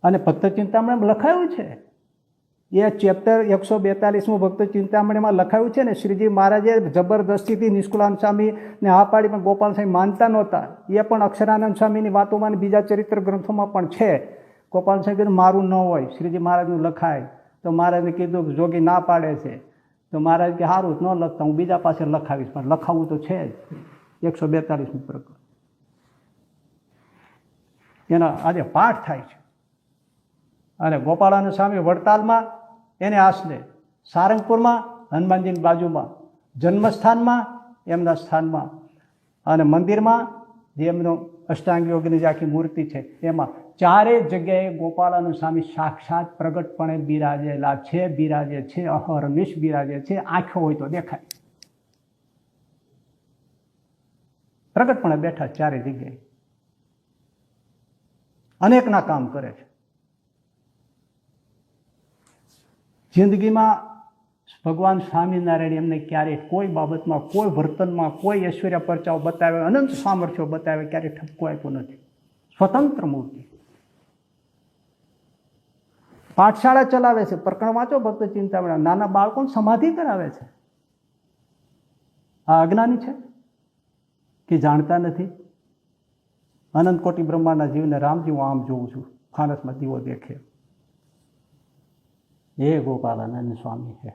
અને ભક્ત ચિંતામણીમાં લખાયું છે, એ ચેપ્ટર 142 ભક્ત ચિંતામણીમાં લખાયું છે ને. શ્રીજી મહારાજે જબરદસ્તીથી નિષ્કુળાનંદ સ્વામીને હા પાડી, પણ ગોપાલ સ્વામી માનતા નહોતા. એ પણ અક્ષરાનંદ સ્વામીની વાતોમાં બીજા ચરિત્ર ગ્રંથોમાં પણ છે. ગોપાલ સ્વામી કીધું મારું ન હોય, શ્રીજી મહારાજનું લખાય. તો મહારાજે કીધું જોગી ના પાડે છે. તો મહારાજ કે સારું ન લખતા, હું બીજા પાસે લખાવીશ, પણ લખાવવું તો છે જ. 142 પ્રકરણ એના આજે પાઠ થાય છે. અને ગોપાળાનંદ સ્વામી વડતાલમાં એને આશરે, સારંગપુરમાં હનુમાનજીની બાજુમાં, જન્મસ્થાનમાં એમના સ્થાનમાં, અને મંદિરમાં જે એમનો અષ્ટાંગ યોગની જે આખી મૂર્તિ છે એમાં ચારેય જગ્યાએ ગોપાળાનંદ સ્વામી સાક્ષાત પ્રગટપણે બિરાજેલા છે, બિરાજે છે, અહર્નિશ બિરાજે છે. આંખો હોય તો દેખાય, પ્રગટપણે બેઠા ચારે જગ્યાએ, અનેકના કામ કરે છે. જિંદગીમાં ભગવાન સ્વામિનારાયણ એમને ક્યારેય કોઈ બાબતમાં, કોઈ વર્તનમાં, કોઈ ઐશ્વર્ય પરચાઓ બતાવે, અનંત સામર્થ્યો બતાવે, ક્યારેય ઠપકો આપ્યો નથી. સ્વતંત્ર મૂર્તિ. પાઠશાળા ચલાવે છે. પ્રકરણ વાંચો ભક્ત ચિંતામણી, નાના બાળકોને સમાધિ કરાવે છે. આ અજ્ઞાની છે કે જાણતા નથી? અનંત કોટી બ્રહ્માંડના જીવને રામજી હું આમ જોઉં છું, ફાનસમાં દીવો દેખે. એ ગોપાલાનંદ સ્વામી છે.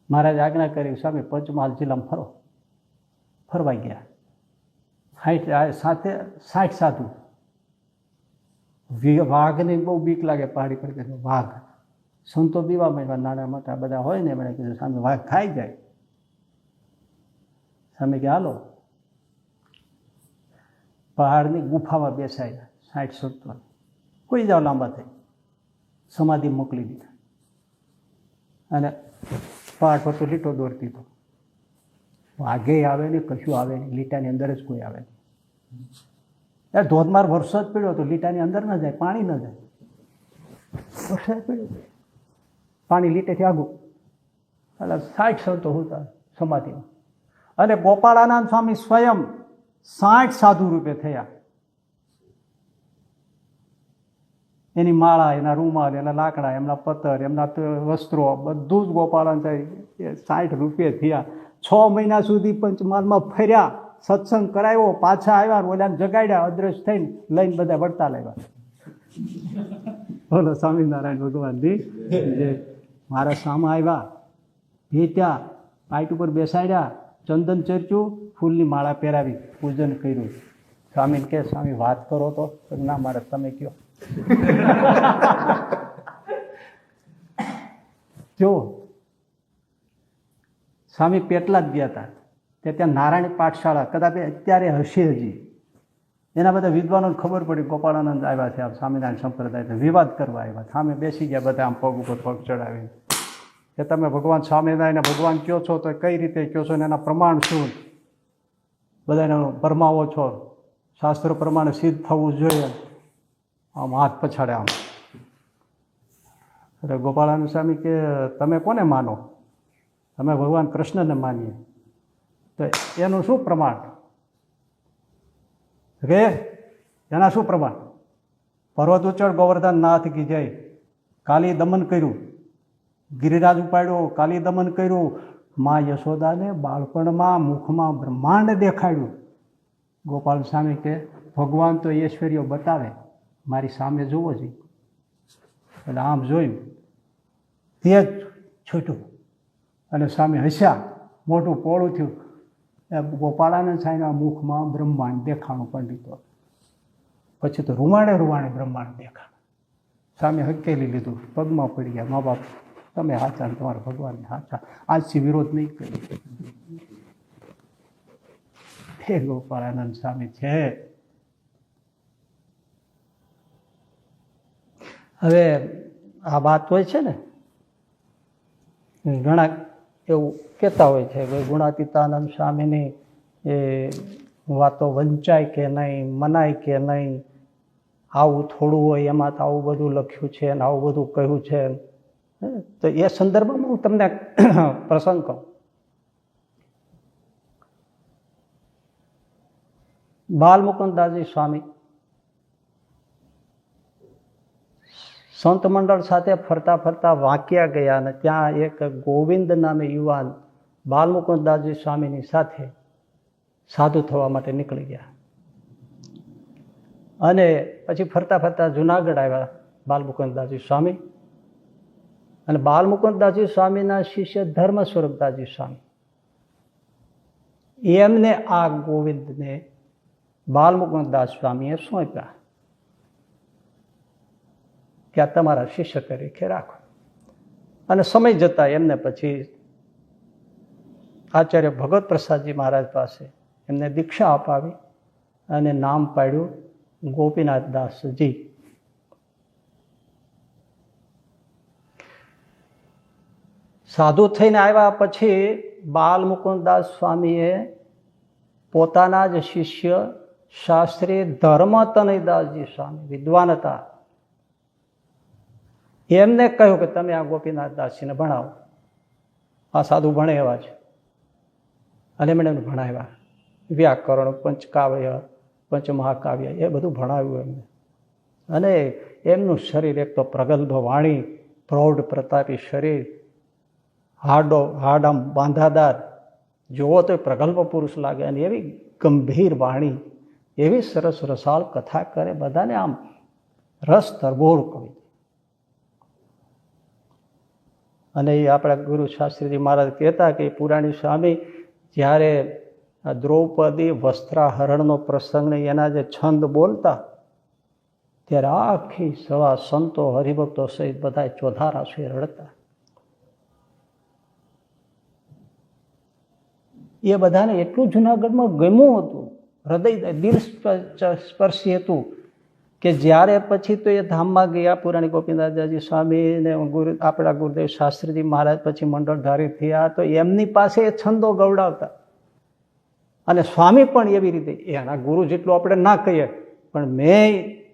મહારાજ આજ્ઞા કરી, સ્વામી પંચમહાલ જિલ્લામાં ફરો. ફરવા ગયા. 60 સાધુ. વાઘને બહુ બીક લાગે પહાડી પર, વાઘ. સંતો બીવા માંડ્યા, નાના મોટા બધા હોય ને, એમણે કીધું સામે વાઘ ખાઈ જાય. સામે કે હાલો. પહાડની ગુફામાં બેસાયા 60 સંતો. કોઈ જાવ લાંબા થઈ, સમાધિ મોકલી દીધા. અને પહાડ પર તો લીટો દોરતી હતો. વાઘે આવે ને કશું આવે નહીં, લીટાની અંદર જ કોઈ આવે નહીં. ધોધમાર વરસાદ પડ્યો તો લીટાની અંદર ન જાય, પાણી ન જાય. વરસાદ પડ્યો, પાણી લીટેથી આગું. એટલે 60 સંતો હતા સમાધિમાં. અને ગોપાળાનંદ સ્વામી સ્વયં 60 સાધુ રૂપે થયા. એની માળા, એના રૂમાલ, એના લાકડા, એમના પત્તર, એમના વસ્ત્રો બધું જ ગોપાળાનંદ 60 રૂપિયે થયા. 6 મહિના સુધી પંચમહાલમાં ફર્યા, સત્સંગ કરાવ્યો, પાછા આવ્યા, ઓલાને જગાડ્યા, અદ્રશ્ય થઈને લઈને બધા વળતા લાવ્યા. બોલો સ્વામિનારાયણ ભગવાનજી જે મારા સામે આવ્યા, ભેટ્યા, પાઇટ ઉપર બેસાડ્યા, ચંદન ચર્ચ્યું, ફૂલની માળા પહેરાવી, પૂજન કર્યું. સ્વામીને કે સ્વામી વાત કરો તો, ના મારે તમે કયો. જો સ્વામી પેટલા જ ગયા હતા, તે ત્યાં નારાયણ પાઠશાળા કદાચ અત્યારે હશે હજી. એના બધા વિદ્વાનોને ખબર પડી ગોપાળાનંદ આવ્યા છે, આમ સ્વામિનારાયણ સંપ્રદાય વિવાદ કરવા આવ્યા. સામે બેસી ગયા બધા, આમ પગ ઉપર પગ ચડાવી, કે તમે ભગવાન સ્વામિનારાયણ ભગવાન કહો છો તો કઈ રીતે કહો છો, ને એના પ્રમાણ શું? બધાને પરમાવો છો, શાસ્ત્રો પ્રમાણે સિદ્ધ થવું જોઈએ. આમ હાથ પછાડે આમ. એટલે ગોપાળાનંદ સ્વામી કે તમે કોને માનો? અમે ભગવાન કૃષ્ણને માનીએ. તો એનું શું પ્રમાણ? કે એના શું પ્રમાણ? પર્વત ઉચળ ગોવર્ધન નાથ કી જય. કાલી દમન કર્યું, ગિરિરાજ ઉપાડ્યો, કાલી દમન કર્યું. મા યશોદાને બાળપણમાં મુખમાં બ્રહ્માંડ દેખાડ્યું. ગોપાલ સ્વામી કે ભગવાન તો ઐશ્વર્ય બતાવે, મારી સામે જોવો જોઈએ. એટલે આમ જોયું, તે જ છૂટ્યું. અને સ્વામી હસ્યા, મોટું પોળું થયું. ગોપાળાનંદ સ્વામીના મુખમાં બ્રહ્માંડ દેખાણું પંડિતો. પછી તો રૂવાણે રૂવાણે બ્રહ્માંડ દેખાણું. સ્વામી હકેલી લીધું, પગમાં પડી ગયા. મા બાપ તમે હાચા ને તમારા ભગવાનને હાચા, આજથી વિરોધ નહીં કરી. હે ગોપાળાનંદ સ્વામી છે. હવે આ વાત હોય છે ને, ઘણા એવું કહેતા હોય છે કે ગુણાતીતાનંદ સ્વામીની એ વાતો વંચાય કે નહીં, મનાય કે નહીં, આવું થોડું હોય એમાં તો આવું બધું લખ્યું છે ને આવું બધું કહ્યું છે. તો એ સંદર્ભમાં હું તમને પ્રસંગ કહું. બાલમુકુદાસજી સ્વામી સંત મંડળ સાથે ફરતા ફરતા વાંક્યા ગયા અને ત્યાં એક ગોવિંદ નામે યુવાન બાલમુકુદાસજી સ્વામીની સાથે સાધુ થવા માટે નીકળી ગયા. અને પછી ફરતા ફરતા જુનાગઢ આવ્યા બાલમુકુદાસજી સ્વામી. અને બાલમુકુદાસજી સ્વામીના શિષ્ય ધર્મ સ્વરૂપદાસજી સ્વામી એમને આ ગોવિંદને બાલમુકુદાસ સ્વામીએ સોંપ્યા કે આ તમારા શિષ્ય તરીકે રાખો. અને સમય જતા એમને પછી આચાર્ય ભગવત પ્રસાદજી મહારાજ પાસે એમને દીક્ષા અપાવી અને નામ પાડ્યું ગોપીનાથ દાસજી. સાધુ થઈને આવ્યા પછી બાલમુકુદાસ સ્વામીએ પોતાના જ શિષ્ય શાસ્ત્રી ધર્મતનયદાસજી સ્વામી વિદ્વાન હતા એમને કહ્યું કે તમે આ ગોપીનાથ દાસજીને ભણાવો. આ સાધુ ભણે એવા છે. અને એમણે એમને ભણાવ્યા. વ્યાકરણ, પંચકાવ્ય, પંચમહાકાવ્ય એ બધું ભણાવ્યું એમને. અને એમનું શરીર એક તો પ્રગલ્ભ વાણી, પ્રૌઢ પ્રતાપી શરીર, હાડ આમ બાંધાદાર, જુઓ તો પ્રગલ્ભ પુરુષ લાગે. અને એવી ગંભીર વાણી, એવી સરસ રસાળ કથા કરે, બધાને આમ રસ તરબોળ કરી. અને એ આપણા ગુરુ શાસ્ત્રીજી મહારાજ કહેતા કે પુરાણી સ્વામી જ્યારે દ્રૌપદી વસ્ત્રાહરણનો પ્રસંગને એના જે છંદ બોલતા ત્યારે આખી સવા સંતો હરિભક્તો સહિત બધા ચોધાર આંસુએ રડતા. એ બધાને એટલું જુનાગઢમાં ગમ્યું હતું, હૃદય દિલ સ્પર્શી હતું કે જ્યારે પછી તો એ ધામમાં ગયા પુરાણી ગોપીનાથજી સ્વામી ને આપણા ગુરુદેવ શાસ્ત્રીજી મહારાજ પછી મંડળધારી થયા તો એમની પાસે એ છંદો ગવડાવતા. અને સ્વામી પણ એવી રીતે, એના ગુરુ જેટલું આપણે ના કહીએ પણ મેં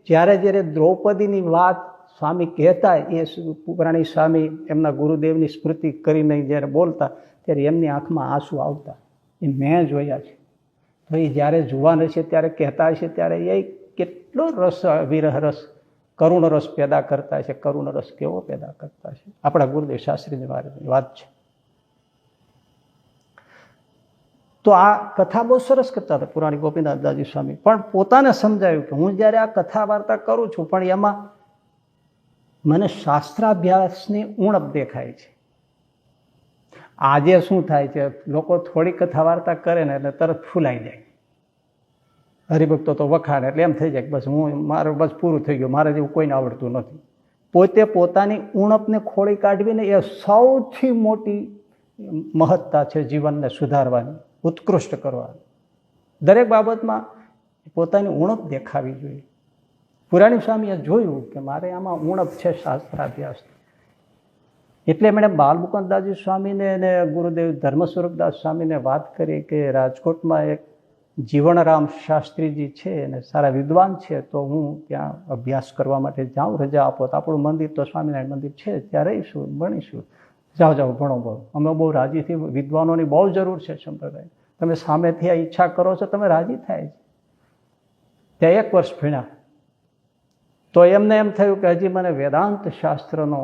જ્યારે દ્રૌપદીની વાત સ્વામી કહેતા એ પુરાણી સ્વામી એમના ગુરુદેવની સ્મૃતિ કરીને જ્યારે બોલતા ત્યારે એમની આંખમાં આંસુ આવતા. એ મેં જોયા છે. તો એ જ્યારે જુવાન હશે ત્યારે કહેતા હશે ત્યારે એ કેટલો રસ, વિરહ રસ, કરુણ રસ પેદા કરતા છે. કરુણ રસ કેવો પેદા કરતા છે આપણા ગુરુદેવ શાસ્ત્રીની વાત છે. તો આ કથા બહુ સરસ કરતા હતા પુરાણી ગોપીનાથદાસજી સ્વામી. પણ પોતાને સમજાયું કે હું જ્યારે આ કથા વાર્તા કરું છું પણ એમાં મને શાસ્ત્રાભ્યાસની ઉણપ દેખાય છે. આજે શું થાય છે, લોકો થોડી કથા વાર્તા કરે ને એટલે તરત ફૂલાઈ જાય. હરિભક્તો તો વખાણ એટલે એમ થઈ જાય કે બસ મારું બસ પૂરું થઈ ગયું, મારે જેવું કોઈને આવડતું નથી. પોતે પોતાની ઉણપને ખોળી કાઢવીને એ સૌથી મોટી મહત્તા છે જીવનને સુધારવાની, ઉત્કૃષ્ટ કરવાની. દરેક બાબતમાં પોતાની ઉણપ દેખાવી જોઈએ. પુરાણી સ્વામીએ જોયું કે મારે આમાં ઉણપ છે શાસ્ત્રાભ્યાસ. એટલે એમણે બાલમુકુદાસજી સ્વામીને અને ગુરુદેવ ધર્મ સ્વરૂપદાસ સ્વામીને વાત કરી કે રાજકોટમાં એક જીવણરામ શાસ્ત્રીજી છે અને સારા વિદ્વાન છે, તો હું ત્યાં અભ્યાસ કરવા માટે જાઉં, રજા આપો તો આપણું મંદિર તો સ્વામિનારાયણ મંદિર છે, ત્યાં રહીશું, ભણીશું. જાઓ ભણો. અમે બહુ રાજીથી, વિદ્વાનોની બહુ જરૂર છે સંપ્રદાય. તમે સામેથી આ ઈચ્છા કરો છો, તમે રાજી થાય છે. ત્યાં 1 વર્ષ ભણ્યા તો એમને એમ થયું કે હજી મને વેદાંત શાસ્ત્રનો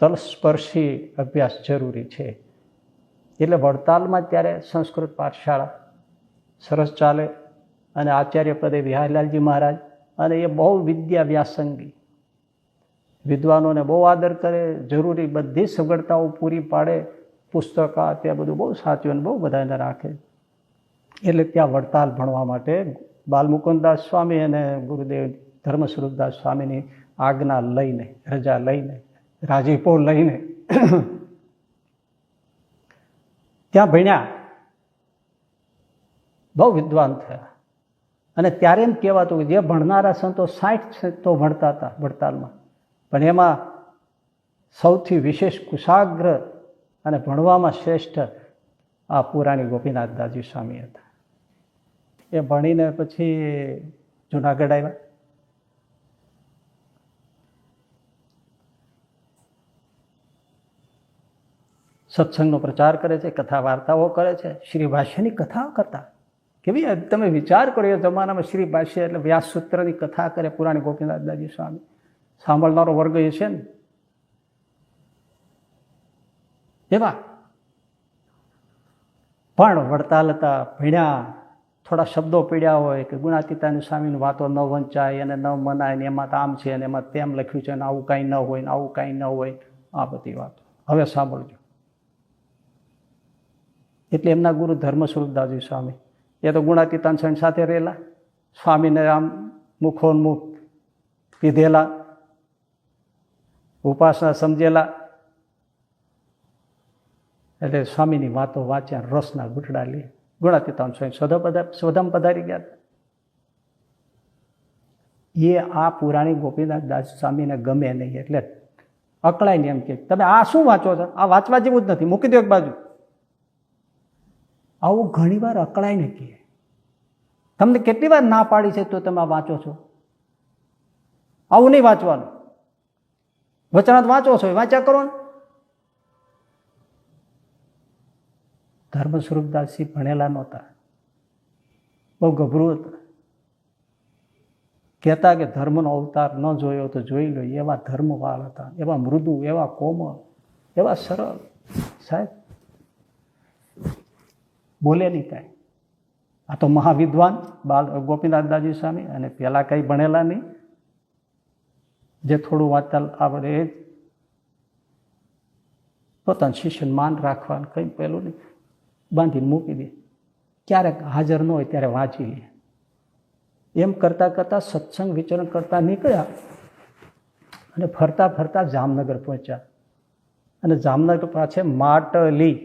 તલસ્પર્શી અભ્યાસ જરૂરી છે. એટલે વડતાલમાં ત્યારે સંસ્કૃત પાઠશાળા સરસ ચાલે અને આચાર્ય પદે વિહારલાલજી મહારાજ, અને એ બહુ વિદ્યા વ્યાસંગી, વિદ્વાનોને બહુ આદર કરે, જરૂરી બધી સગવડતાઓ પૂરી પાડે, પુસ્તકા ત્યાં બધું બહુ સાચવીને બહુ બધાને રાખે. એટલે ત્યાં વડતાલ ભણવા માટે બાલમુકુદાસ સ્વામી અને ગુરુદેવ ધર્મ સ્વરૂપદાસ સ્વામીની આજ્ઞા લઈને, રજા લઈને, રાજીપો લઈને ત્યાં ભણ્યા. બહુ વિદ્વાન થયા. અને ત્યારે એમ કહેવાતું કે જે ભણનારા સંતો 60 સંતો ભણતા હતા વડતાલમાં, પણ એમાં સૌથી વિશેષ કુશાગ્ર અને ભણવામાં શ્રેષ્ઠ આ પુરાણી ગોપીનાથદાસજી સ્વામી હતા. એ ભણીને પછી જુનાગઢ આવ્યા. સત્સંગનો પ્રચાર કરે છે, કથા વાર્તાઓ કરે છે, શ્રી ભાષ્યની કથા કરતા. કેવી તમે વિચાર કરો, એ જમાનામાં શ્રી ભાષ્ય એટલે વ્યાસસૂત્રની કથા કરે પુરાણી ગોપીનાથદાસજી સ્વામી, સાંભળનારો વર્ગ એ છે ને એવા. પણ વડતાલ હતા, ભણ્યા, થોડા શબ્દો પીડ્યા હોય કે ગુણાતીતાની સ્વામીની વાતો ન વંચાય અને ન મનાય ને એમાં તો આમ છે અને એમાં તેમ લખ્યું છે ને આવું કાંઈ ન હોય ને આવું કાંઈ ન હોય, આ બધી વાતો હવે સાંભળજો. એટલે એમના ગુરુ ધર્મ સ્વરૂપદાસજી સ્વામી એ તો ગુણાતીતાન સ્વામી સાથે રહેલા, સ્વામીને આમ મુખોન્મુખ પીધેલા, ઉપાસના સમજેલા, એટલે સ્વામીની વાતો વાંચ્યા, રસના ઘૂંટડા લે. ગુણાતીતાન સ્વામી સ્વધામ પધારી ગયા. એ આ પુરાણી ગોપીનાથદાસ સ્વામીને ગમે નહીં એટલે અકળાય ને એમ કે તમે આ શું વાંચો છો, આ વાંચવા જેવું જ નથી, મૂકી દો એક બાજુ. આવું ઘણી વાર અકળાય ને કહે, તમને કેટલી વાર ના પાડી છે તો તમે આ વાંચો છો, આવું નહીં વાંચવાનું, વચનાત વાંચો છો એ વાંચ્યા કરો ને. ધર્મ સ્વરૂપદાસજી ભણેલા નહોતા, બહુ ગભરું હતા. કહેતા કે ધર્મનો અવતાર ન જોયો તો જોઈ લો, એવા ધર્મવાળ હતા, એવા મૃદુ, એવા કોમળ, એવા સરળ. સાહેબ બોલે નહીં કાંઈ. આ તો મહાવિદ્વાન ગોપીનાથદાસજી સ્વામી, અને પેલા કંઈ ભણેલા નહીં, જે થોડું વાંચતા આવડે એ જ પોતાનું શિષ્યનું માન રાખવાનું, કંઈ પેલું નહીં, બાંધીને મૂકી દે. ક્યારેક હાજર ન હોય ત્યારે વાંચી લે. એમ કરતાં કરતાં સત્સંગ વિચરણ કરતા નીકળ્યા અને ફરતા ફરતા જામનગર પહોંચ્યા. અને જામનગર પાસે માટલી,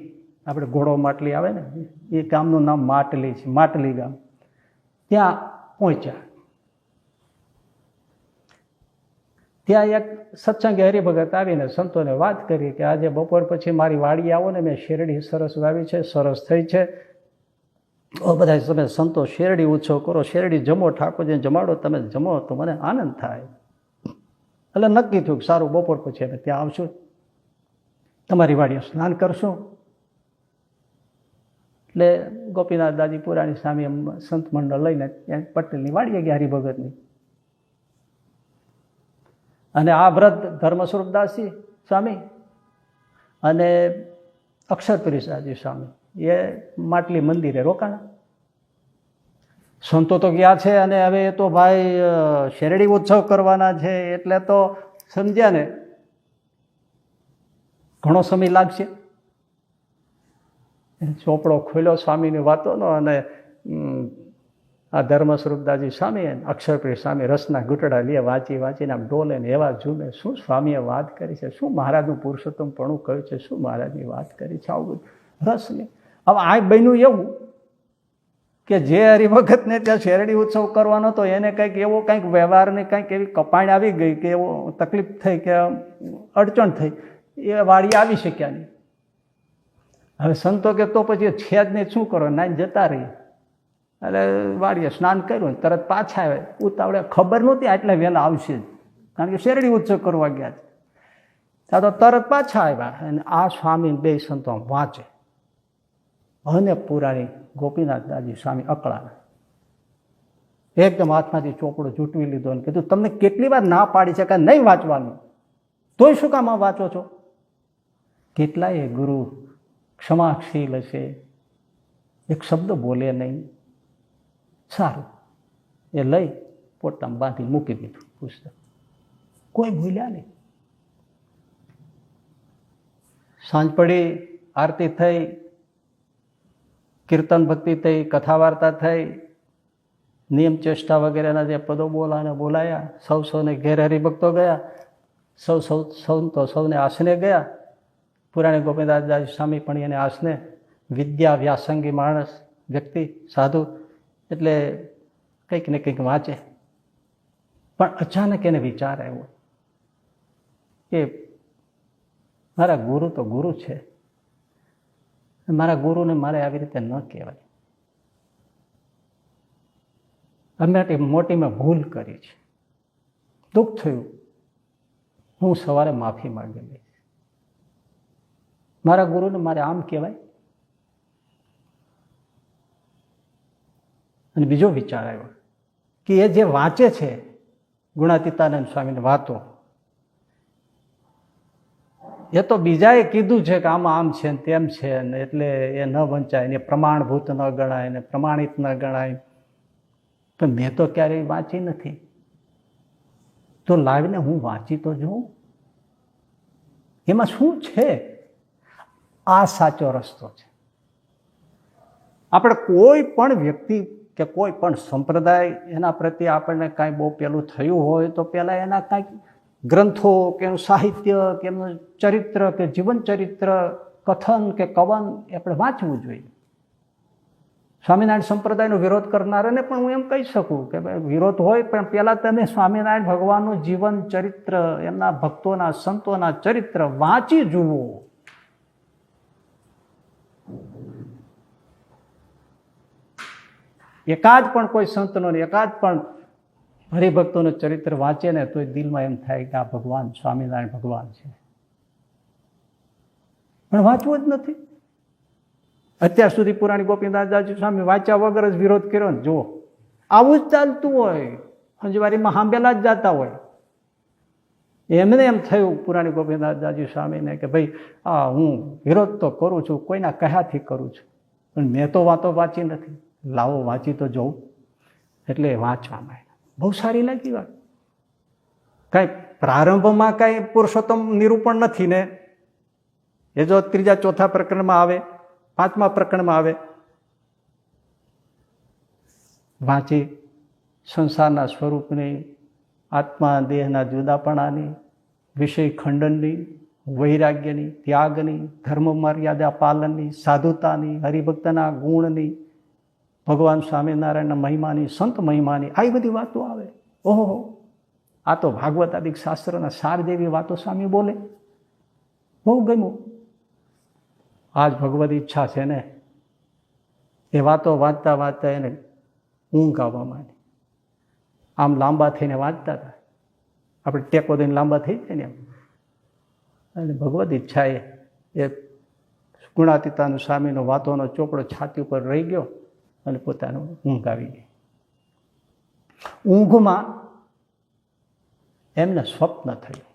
આપણે ઘોડો માટલી આવે ને એ ગામનું નામ માટલી છે, માટલી ગામ. ત્યાં પહોંચ્યા. ત્યાં એક સત્સંગી હરિભગત આવીને સંતોને વાત કરી કે આજે બપોર પછી મારી વાડી આવો ને, મેં શેરડી સરસ વાવી છે, સરસ થઈ છે, બધા તમે સંતો શેરડી ઉત્સવ કરો, શેરડી જમો, ઠાકોરજીને જમાડો, તમે જમો તો મને આનંદ થાય. એટલે નક્કી થયું કે સારું બપોર પછી અમે ત્યાં આવશું, તમારી વાડીએ સ્નાન કરશું. એટલે ગોપીનાથદાસજી પુરાણી સ્વામી સંત મંડળ લઈને ત્યાં પટેલની વાડીએ ગયા હરિભગતની. અને આ વ્રત ધર્મ સ્વરૂપદાસજી સ્વામી અને અક્ષરપુરીદાસજી સ્વામી એ માટલી મંદિરે રોકાણા. સંતો તો ગયા છે અને હવે એ તો ભાઈ શેરડી ઉત્સવ કરવાના છે એટલે તો સમજ્યા ને ઘણો સમય લાગશે. ચોપડો ખોલ્યો સ્વામીની વાતોનો અને આ ધર્મ સ્વરૂપદાસજી સ્વામી અક્ષરપ્રિય સ્વામી રસના ઘૂંટડા લે, વાંચી વાંચીને આમ ડોલે ને એવા ઝૂમે, શું સ્વામીએ વાત કરી છે, શું મહારાજનું પુરુષોત્તમપણું કહ્યું છે, શું મહારાજની વાત કરી છે, આવું બધું રસ નહીં. હવે આ બન્યું એવું કે જે હરિભગતને ત્યાં શેરડી ઉત્સવ કરવાનો હતો એને કંઈક એવો કંઈક વ્યવહારની કંઈક એવી કપાણ આવી ગઈ કે એવો તકલીફ થઈ કે અડચણ થઈ, એ વાડી આવી શક્યા નહીં. હવે સંતો કે તો પછી છે જ નહીં, શું કરો, નાઈને જતા રહી. એટલે વાડીએ સ્નાન કર્યું, તરત પાછા આવે. ઉતાવળે ખબર નહોતી આટલા વહેલા આવશે જ, કારણ કે શેરડી ઉત્સવ કરવા ગયા છે. ત્યાં તો તરત પાછા આવ્યા અને આ સ્વામી બે સંતો વાંચે અને પુરાણી ગોપીનાથદાસજી સ્વામી અકળાના એકદમ હાથમાંથી ચોપડો જૂટવી લીધો અને કીધું તમને કેટલી વાર ના પાડી છે કે નહીં વાંચવાનું, તોય શું કામ વાંચો છો? કેટલાય ગુરુ ક્ષમાશીલ હશે, એક શબ્દ બોલે નહીં. સારું, એ લઈ પોતામાં બાંધી મૂકી દીધું પુસ્તક, કોઈ ભૂલ્યા નહીં. સાંજ પડી, આરતી થઈ, કીર્તન ભક્તિ થઈ, કથા વાર્તા થઈ, નિયમ ચેષ્ટા વગેરેના જે પદો બોલાયા, સૌને ઘેર હરિભક્તો ગયા, સૌને આસને ગયા. પુરાણી ગોપીનાથદાસ સ્વામી પણ એને આસને, વિદ્યા વ્યાસંગી માણસ વ્યક્તિ સાધુ એટલે કંઈક ને કંઈક વાંચે. પણ અચાનક એને વિચાર આવ્યો કે મારા ગુરુ તો ગુરુ છે, મારા ગુરુને મારે આવી રીતે ન કહેવાય. અમે મોટી મેં ભૂલ કરી છે, દુઃખ થયું, હું સવારે માફી માંગી લઈશ. મારા ગુરુને મારે આમ કહેવાય? અને બીજો વિચાર આવ્યો કે એ જે વાંચે છે ગુણાતીતાનંદ સ્વામીની વાતો, એ તો બીજાએ કીધું છે કે આમાં આમ છે ને તેમ છે ને, એટલે એ ન વંચાય ને, પ્રમાણભૂત ન ગણાય ને, પ્રમાણિત ન ગણાય. તો મેં તો ક્યારેય વાંચી નથી, તો લાવીને હું વાંચી તો જોઉં, એમાં શું છે. આ સાચો રસ્તો છે. આપણે કોઈ પણ વ્યક્તિ કે કોઈ પણ સંપ્રદાય એના પ્રત્યે આપણને કાંઈ બહુ પેલું થયું હોય તો પહેલાં એના કાંઈક ગ્રંથો કે એનું સાહિત્ય કે એમનું ચરિત્ર કે જીવન ચરિત્ર, કથન કે કવન એ આપણે વાંચવું જોઈએ. સ્વામિનારાયણ સંપ્રદાયનો વિરોધ કરનારાને પણ હું એમ કહી શકું કે ભાઈ વિરોધ હોય પણ પહેલાં તમે સ્વામિનારાયણ ભગવાનનું જીવન ચરિત્ર, એમના ભક્તોના સંતોના ચરિત્ર વાંચી જુઓ. એકાદ પણ કોઈ સંતનો એકાદ પણ હરિભક્તોનું ચરિત્ર વાંચે ને તો દિલમાં એમ થાય કે આ ભગવાન સ્વામિનારાયણ ભગવાન છે, પણ વાંચવું જ નથી. અત્યાર સુધી પુરાણી ગોપીનાથદાસજી સ્વામી વાંચ્યા વગર જ વિરોધ કર્યો ને, જુઓ આવું જ ચાલતું હોય. હંજવારીમાં હાંભેલા જ જતા હોય. એમને એમ થયું પુરાણી ગોપીનાથદાસજી સ્વામીને કે ભાઈ આ હું વિરોધ તો કરું છું, કોઈના કહ્યાથી કરું છું, પણ મેં તો વાતો વાંચી નથી, લાવો વાંચી તો જોઉં. એટલે વાંચવામાં બહુ સારી લાગી વાત. કાંઈ પ્રારંભમાં કાંઈ પુરુષોત્તમ નિરૂપણ નથી ને, એ જો ત્રીજા ચોથા પ્રકરણમાં આવે, પાંચમા પ્રકરણમાં આવે. વાંચી સંસારના સ્વરૂપની, આત્મા દેહના જુદાપણાની, વિષય ખંડનની, વૈરાગ્યની, ત્યાગની, ધર્મ મર્યાદા પાલનની, સાધુતાની, હરિભક્તના ગુણની, ભગવાન સ્વામિનારાયણના મહિમાની, સંત મહિમાની, આવી બધી વાતો આવે. ઓહો, આ તો ભાગવતાદિક શાસ્ત્રના સાર જેવી વાતો સ્વામી બોલે. બહુ ગમ્યું. આજ ભગવદ ઈચ્છા છે ને, એ વાતો વાંચતા વાંચતા એને ઊંઘ આવવા માંડી. આમ લાંબા થઈને વાંચતા હતા, આપણે ટેકો દઈને લાંબા થઈ જાય ને એમ. અને ભગવદ ઈચ્છાએ એ ગુણાતીતાનંદ સ્વામીનો વાતોનો ચોપડો છાતી ઉપર રહી ગયો અને પોતાનું ઊંઘ આવી ગઈ. ઊંઘમાં એમને સ્વપ્ન થયું.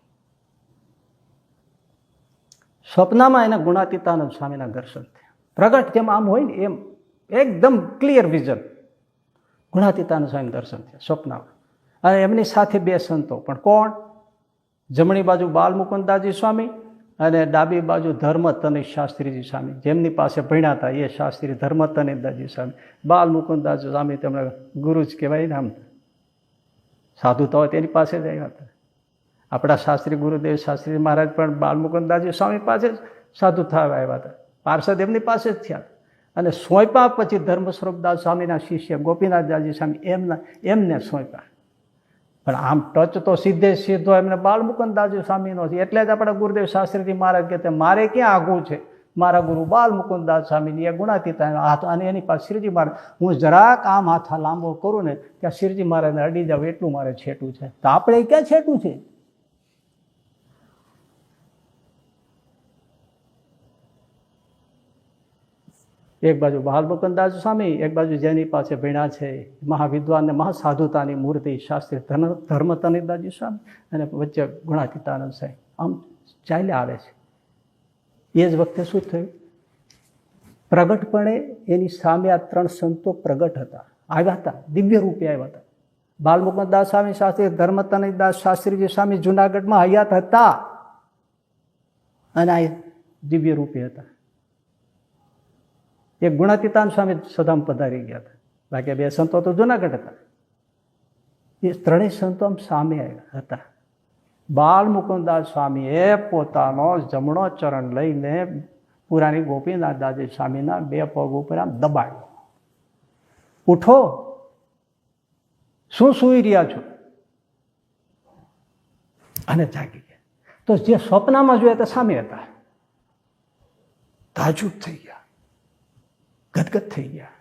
સ્વપ્નમાં એના ગુણાતીતાનંદ સ્વામીના દર્શન થયા. પ્રગટ જેમ આમ હોય ને એમ એકદમ ક્લિયર વિઝન ગુણાતીતાનંદ સ્વામી દર્શન થયા સ્વપ્નમાં. અને એમની સાથે બે સંતો, પણ કોણ? જમણી બાજુ બાલમુકુદાસજી સ્વામી અને ડાબી બાજુ ધર્મતનય શાસ્ત્રીજી સ્વામી, જેમની પાસે ભણ્યા હતા એ શાસ્ત્રી ધર્મતનયદાસજી સ્વામી. બાલમુકુદાસ સ્વામી તેમના ગુરુ જ કહેવાય ને, આમ સાધુતા હોય તેની પાસે જ આવ્યા હતા. આપણા શાસ્ત્રી ગુરુદેવ શાસ્ત્રી મહારાજ પણ બાલમુકુદાસજી સ્વામી પાસે જ સાધુ થવા આવ્યા હતા. પાર્ષદ એમની પાસે જ થયા. અને સોંપ્યા પછી ધર્મ સ્વરૂપદાસ સ્વામીના શિષ્ય ગોપીનાથદાસજી સ્વામી એમને સોંપ્યા. પણ આમ ટચ તો સીધે સીધો એમને બાલમુકુદાસજી સ્વામીનો છે. એટલે જ આપણા ગુરુદેવ શાસ્ત્રીજી મહારાજ કહેતા મારે ક્યાં આગું છે, મારા ગુરુ બાલમુકુદાસ સ્વામીની એ ગુણાતીતા હાથ, અને એની પાસે શ્રીજી મહારાજ. હું જરાક આમ હાથ લાંબો કરું ને ત્યાં શ્રીજી મહારાજને અડી જાવ એટલું મારે છેટું છે. તો આપણે ક્યાં છેટું છે? એક બાજુ બાલમુકુદાસ સ્વામી, એક બાજુ જેની પાસે ભણ્યા છે મહાવિદ્વાન ને મહાસાધુતાની મૂર્તિ શાસ્ત્રી ધર્મતનયદાસજી સ્વામી, અને વચ્ચે ગુણાતીતાનંદ સાહેબ આમ ચાલ્યા આવે છે. એ જ વખતે શું થયું? પ્રગટપણે એની સામે આ ત્રણ સંતો પ્રગટ હતા, આવ્યા હતા, દિવ્ય રૂપે આવ્યા હતા. બાલમુકુદાસ સ્વામી શાસ્ત્રી ધર્મતનયદાસ શાસ્ત્રીજી સ્વામી જુનાગઢમાં હયાત હતા અને આ દિવ્ય રૂપે હતા. એક ગુણાતીતાનંદ સ્વામી સદામ પધારી ગયા હતા, બાકી બે સંતો તો જુનાગઢ હતા. એ ત્રણેય સંતો આમ સામે આવ્યા હતા. બાલમુકુદાસ સ્વામીએ પોતાનો જમણો ચરણ લઈને પુરાણી ગોપીનાથદાસજી સ્વામીના બે પગ ઉપર આમ દબાવ્યો. ઉઠો, શું સૂઈ રહ્યા છો? અને જાગી ગયા. તો જે સ્વપ્નમાં જોયા હતા સામે હતા. તાજુબ થઈ ગયા, ગદગદ થઈ ગયા.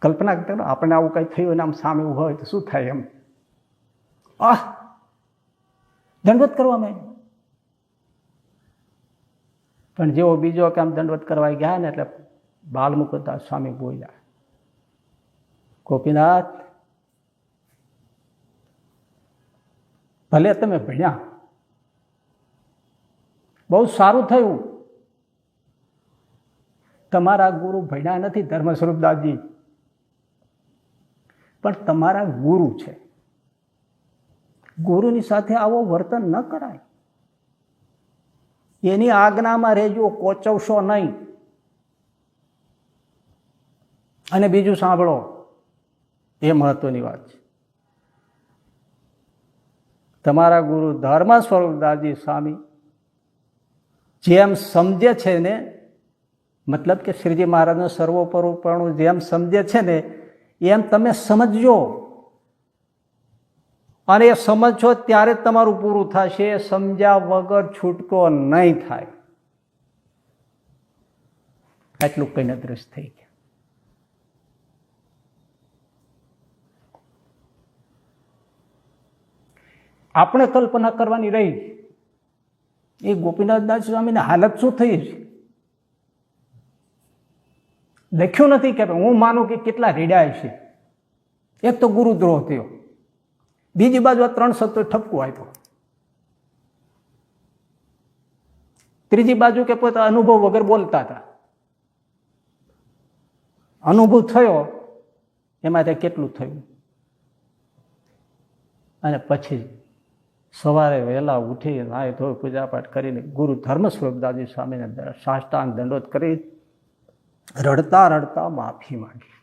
કલ્પના કરો, આપણે આવું કંઈ થયું ને આમ સામે ઊભા હોય તો શું થાય? એમ દંડવત કરવામાં આવ્યો. પણ જેવો બીજો કામ દંડવત કરવા ગયા ને એટલે બાલમુકુદાસ સ્વામી બોલ્યા, ગોપીનાથ, ભલે તમે ભણ્યા, બહુ સારું થયું, તમારા ગુરુ ભણ્યા નથી ધર્મ સ્વરૂપદાસજી, પણ તમારા ગુરુ છે. ગુરુની સાથે આવો વર્તન ન કરાય. એની આજ્ઞામાં રહેજો, કોચવશો નહીં. અને બીજું સાંભળો, એ મહત્વની વાત છે. તમારા ગુરુ ધર્મ સ્વરૂપદાસજી સ્વામી જેમ સમજે છે ને, મતલબ કે શ્રીજી મહારાજનું સર્વોપરીપણું જેમ સમજે છે ને, એમ તમે સમજજો. અને એ સમજશો ત્યારે તમારું પૂરું થશે. સમજ્યા વગર છૂટકો નહીં થાય. એટલું કઈને દ્રષ્ટ થઈ ગયા. આપણે કલ્પના કરવાની રહી, એ ગોપીનાથદાસ સ્વામીની હાલત શું થઈ છે. લખ્યું નથી કે હું માનું કે કેટલા રેડાય છે. એક તો ગુરુદ્રોહ થયો, બીજી બાજુ 3 સત્તો ઠપકો આપ્યો, ત્રીજી બાજુ કે પોતા અનુભવ વગર બોલતા હતા. અનુભવ થયો એમાં તે કેટલું થયું. અને પછી સવારે વહેલા ઉઠી નાહી ધોઈ પૂજાપાઠ કરીને ગુરુ ધર્મ સ્વરૂપદાસજી સ્વામીને સાષ્ટાંગ દંડોત કરી રડતા રડતા માફી માંગી.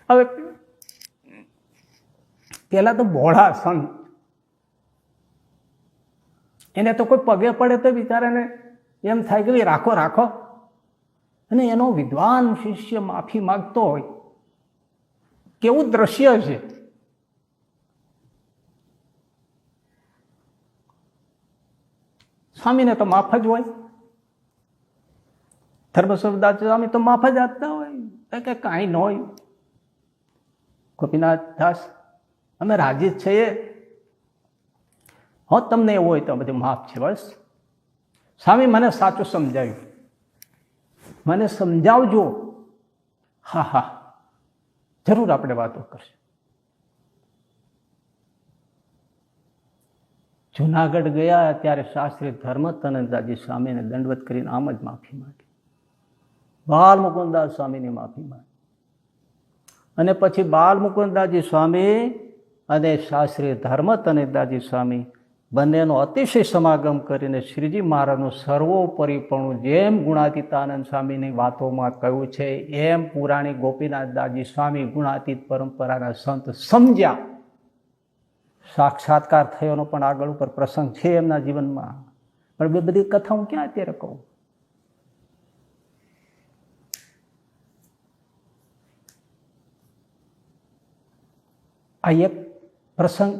હવે પેલા તો ભોળા સંત, એને તો કોઈ પગે પડે તો બિચારાને એમ થાય કે રાખો રાખો. અને એનો વિદ્વાન શિષ્ય માફી માંગતો હોય, કેવું દ્રશ્ય છે. સ્વામીને તો માફ જ હોય, ધર્મ સ્વરૂપદાસ સ્વામી તો માફ જ આપતા હોય કે કાંઈ ન હોય. ગોપીનાથ દાસ અમે રાજી જ છીએ, હો તમને એવું હોય તો બધું માફ છે. બસ સ્વામી મને સાચું સમજાવ્યું, મને સમજાવજો. હા હા, જરૂર આપણે વાતો કરશું. જુનાગઢ ગયા ત્યારે શાસ્ત્રી ધર્મતનંદાજી સ્વામીને દંડવત કરીને આમ જ માફી માંગી. બાલ મુકુદાસ સ્વામીની માફી માંગી. અને પછી બાલ મુકુદાજી સ્વામી અને શાસ્ત્રી ધર્મતનંદાજી સ્વામી બંનેનો અતિશય સમાગમ કરીને શ્રીજી મહારાજનું સર્વોપરીપણું જેમ ગુણાતીતાનંદ સ્વામીની વાતોમાં કહ્યું છે, એમ પુરાણી ગોપીનાથદાસજી સ્વામી ગુણાતીત પરંપરાના સંત સમજ્યા. સાક્ષાત્કાર થયોનો પણ આગળ ઉપર પ્રસંગ છે એમના જીવનમાં, પણ બધી કથા હું ક્યાં અત્યારે કહું. આ એક પ્રસંગ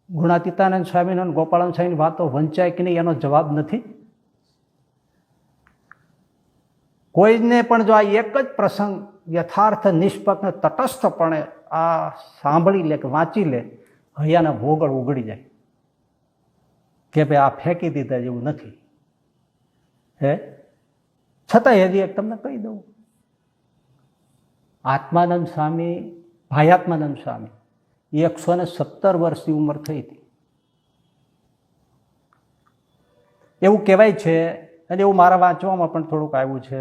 ગુણાતીતાનંદ સ્વામીનો ગોપાળાનંદ સ્વામીની વાતો વંચાય કે નહીં એનો જવાબ નથી. કોઈને પણ જો આ એક જ પ્રસંગ યથાર્થ નિષ્પક્ષ તટસ્થપણે આ સાંભળી લે કે વાંચી લે, હૈયાના ભોગળ ઉગડી જાય કે ભાઈ આ ફેંકી દીધા જેવું નથી. હે છતાંય હજી એક તમને કહી દઉં, આત્માનંદ સ્વામી, ભાયાત્માનંદ સ્વામી 117 વર્ષની ઉંમર થઈ હતી એવું કહેવાય છે. અને એવું મારા વાંચવામાં પણ થોડુંક આવ્યું છે.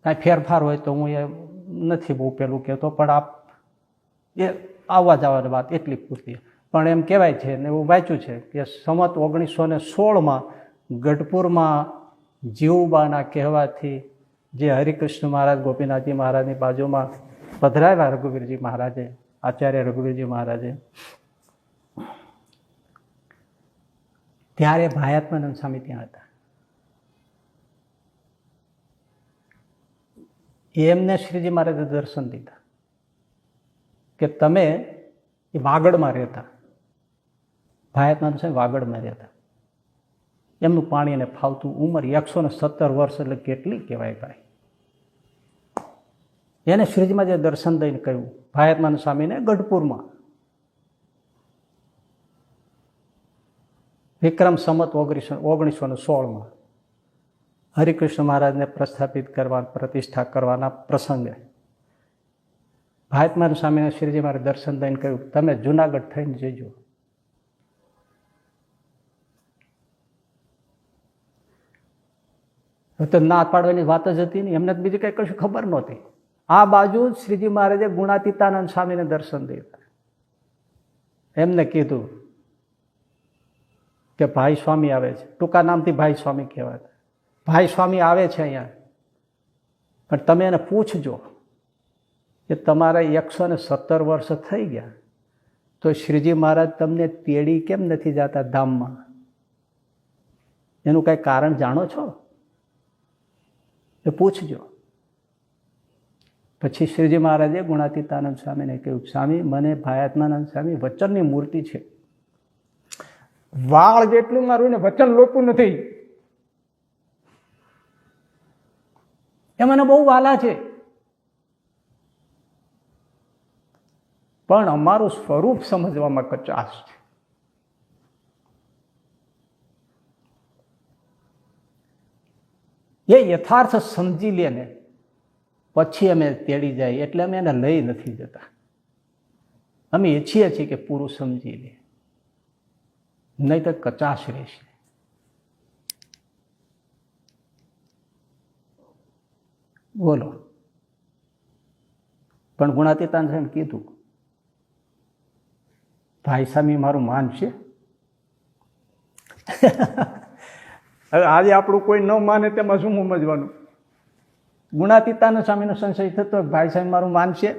કાંઈ ફેરફાર હોય તો હું એ નથી બહુ પેલું કહેતો, પણ આપ એ આવવા જવાની વાત એટલી પૂરતી. પણ એમ કહેવાય છે ને એવું વાંચ્યું છે કે સંવત 1916માં ગઢપુરમાં જીવુબાના કહેવાથી જે હરિકૃષ્ણ મહારાજ ગોપીનાથજી મહારાજની બાજુમાં પધરાવ્યા રઘુવીરજી મહારાજે, આચાર્ય રઘુવીરજી મહારાજે, ત્યારે ભાયાત્માનંદ સ્વામી ત્યાં હતા. એમને શ્રીજી મહારાજે દર્શન દીધા કે તમે એ વાગડમાં રહેતા, ભાયાત્માનંદ સ્વામી વાગડમાં રહેતા, એમનું પાણી એને ફાવતું. ઉંમર 117 વર્ષ એટલે કેટલી કહેવાય ભાઈ. એને શ્રીજીમાં જે દર્શન દઈને કહ્યું ભાયાત્માનંદ સ્વામીને ગઢપુરમાં, વિક્રમ સંમત 1916માં. હરિકૃષ્ણ મહારાજને પ્રસ્થાપિત કરવા, પ્રતિષ્ઠા કરવાના પ્રસંગે ભાયતમાન સ્વામીને શ્રીજી મારે દર્શન દઈને કહ્યું, તમે જુનાગઢ થઈને જજો. તો ના પાડવાની વાત જ હતી ને, એમને બીજી કઈ કશું ખબર નહોતી. આ બાજુ શ્રીજી મહારાજે ગુણાતીતાનંદ સ્વામીને દર્શન દીધા. એમને કીધું કે ભાઈ સ્વામી આવે છે, ટૂંકા નામથી ભાઈ સ્વામી કહેવાતા. ભાઈ સ્વામી આવે છે અહીંયા, પણ તમે એને પૂછજો કે તમારા 117 વર્ષ થઈ ગયા તો શ્રીજી મહારાજ તમને તેડી કેમ નથી જતા ધામમાં? એનું કઈ કારણ જાણો છો? એ પૂછજો. પછી શ્રીજી મહારાજે ગુણાતીતાનંદ સ્વામીને કહ્યું, સ્વામી મને ભાયાત્માનંદ સ્વામી વચનની મૂર્તિ છે, વાળ જેટલું મારું ને વચન લોપું નથી, એ મને બહુ વાલા છે, પણ અમારું સ્વરૂપ સમજવામાં કચાશ છે. એ યથાર્થ સમજી લે ને પછી અમે તેડી જાય, એટલે અમે એને લઈ નથી જતા. અમે ઈચ્છીએ છીએ કે પૂરું સમજી લે, નહીં તો કચાશ રહેશે. બોલો. પણ ગુણાતીતાન સાહેબ કીધું, ભાઈ સ્વામી મારું માન છે. હવે આજે આપણું કોઈ ન માને તેમાં શું સમજવાનું? ગુણાતીતાનંદ સ્વામીનો સંશય થતો, ભાઈ સાહેબ મારું માન છે.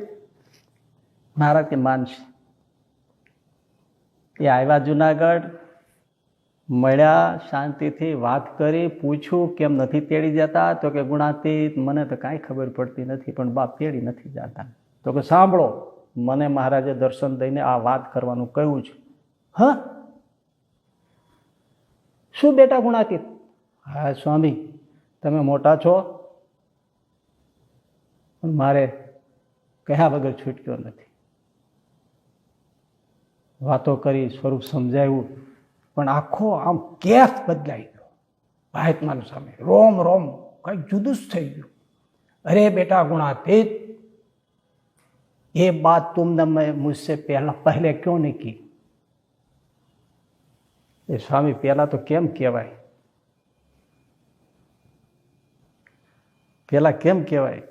મહારાજ કે માન છે. એ આવ્યા જુનાગઢ, મળ્યા, શાંતિથી વાત કરી, પૂછ્યું કેમ નથી તેડી જતા? તો કે ગુણાતીત મને તો કાંઈ ખબર પડતી નથી, પણ બાપ તેડી નથી જતા. તો કે સાંભળો, મને મહારાજે દર્શન દઈને આ વાત કરવાનું કહ્યું છે. હા, શું બેટા ગુણાતીત? હા સ્વામી, તમે મોટા છો, પણ મારે કહ્યા વગર છૂટક્યો નથી. વાતો કરી, સ્વરૂપ સમજાવ્યું, પણ આખો આમ કેફ બદલાઈ ગયો. ભાયતમાન સામે રોમ રોમ કંઈક જુદું જ થઈ ગયું. અરે બેટા ગુણાતીત, ये बात तुमने मैं मुझसे पहले क्यों नहीं की? એ સ્વામી પહેલા તો કેમ કહેવાય? પહેલા કેમ કહેવાય?